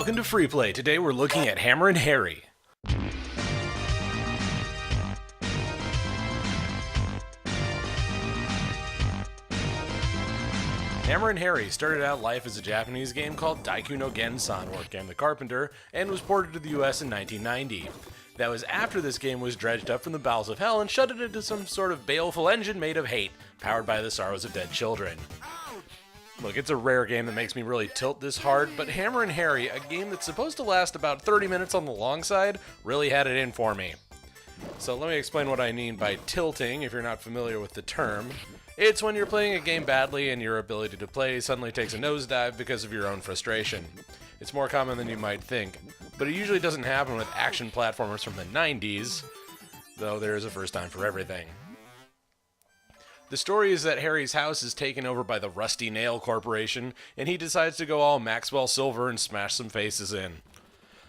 Welcome to Free Play. Today we're looking at Hammerin' Harry. Hammerin' Harry started out life as a Japanese game called Daiku no Gensan, or Game the Carpenter, and was ported to the US in 1990. That was after this game was dredged up from the bowels of hell and shuttled into some sort of baleful engine made of hate, powered by the sorrows of dead children. Look, it's a rare game that makes me really tilt this hard, but Hammerin' Harry, a game that's supposed to last about 30 minutes on the long side, really had it in for me. So let me explain what I mean by tilting, if you're not familiar with the term. It's when you're playing a game badly and your ability to play suddenly takes a nosedive because of your own frustration. It's more common than you might think, but it usually doesn't happen with action platformers from the 90s, though there is a first time for everything. The story is that Harry's house is taken over by the Rusty Nail Corporation, and he decides to go all Maxwell Silver and smash some faces in.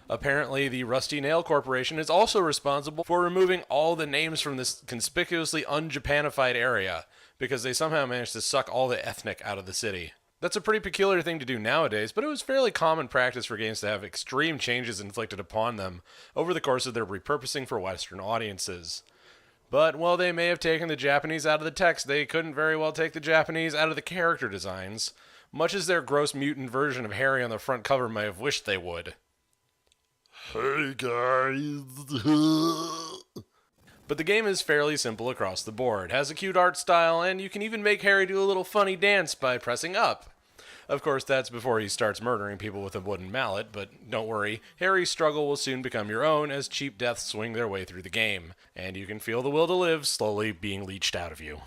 Apparently, the Rusty Nail Corporation is also responsible for removing all the names from this conspicuously un-Japanified area, because they somehow managed to suck all the ethnic out of the city. That's a pretty peculiar thing to do nowadays, but it was fairly common practice for games to have extreme changes inflicted upon them over the course of their repurposing for Western audiences. But while they may have taken the Japanese out of the text, they couldn't very well take the Japanese out of the character designs, much as their gross mutant version of Harry on the front cover may have wished they would. Hey guys. But the game is fairly simple across the board, has a cute art style, and you can even make Harry do a little funny dance by pressing up. Of course, that's before he starts murdering people with a wooden mallet, but don't worry, Harry's struggle will soon become your own as cheap deaths swing their way through the game, and you can feel the will to live slowly being leached out of you.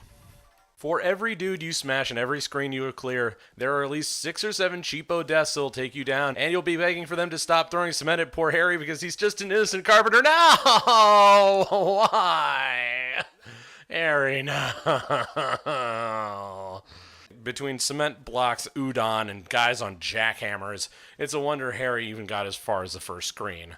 For every dude you smash and every screen you clear, there are at least 6 or 7 cheapo deaths that'll take you down, and you'll be begging for them to stop throwing cement at poor Harry because he's just an innocent carpenter. No! Why? Harry, no. Between cement blocks, udon, and guys on jackhammers, it's a wonder Harry even got as far as the first screen.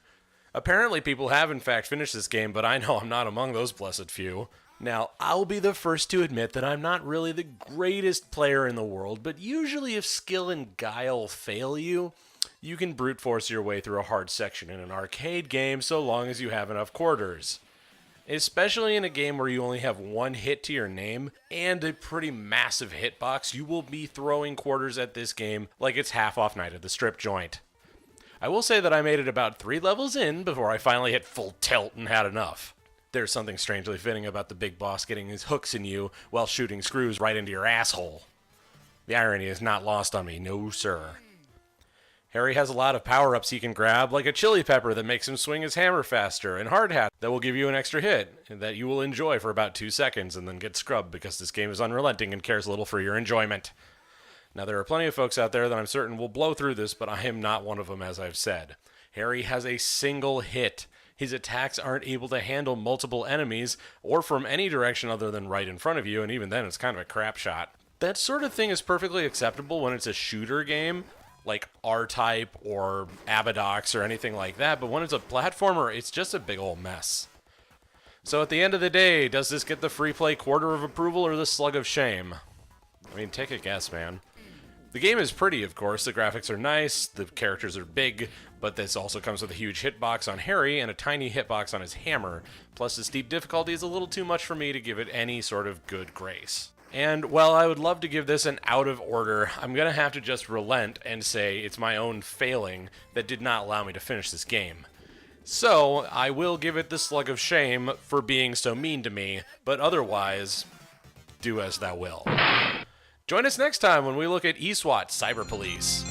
Apparently people have in fact finished this game, but I know I'm not among those blessed few. Now, I'll be the first to admit that I'm not really the greatest player in the world, but usually if skill and guile fail you, you can brute force your way through a hard section in an arcade game so long as you have enough quarters. Especially in a game where you only have one hit to your name and a pretty massive hitbox, you will be throwing quarters at this game like it's half off Night at the Strip joint. I will say that I made it about 3 levels in before I finally hit full tilt and had enough. There's something strangely fitting about the big boss getting his hooks in you while shooting screws right into your asshole. The irony is not lost on me, no sir. Harry has a lot of power-ups he can grab, like a chili pepper that makes him swing his hammer faster, and hard hat that will give you an extra hit that you will enjoy for about 2 seconds and then get scrubbed because this game is unrelenting and cares little for your enjoyment. Now there are plenty of folks out there that I'm certain will blow through this, but I am not one of them, as I've said. Harry has a single hit. His attacks aren't able to handle multiple enemies or from any direction other than right in front of you, and even then it's kind of a crap shot. That sort of thing is perfectly acceptable when it's a shooter game, like R-Type or Abadox or anything like that, but when it's a platformer, it's just a big old mess. So at the end of the day, does this get the free play quarter of approval or the slug of shame? I mean, take a guess, man. The game is pretty, of course. The graphics are nice, the characters are big, but this also comes with a huge hitbox on Harry and a tiny hitbox on his hammer. Plus, the steep difficulty is a little too much for me to give it any sort of good grace. And while I would love to give this an out of order, I'm going to have to just relent and say it's my own failing that did not allow me to finish this game. So, I will give it the slug of shame for being so mean to me, but otherwise, do as thou will. Join us next time when we look at eSWAT Cyber Police.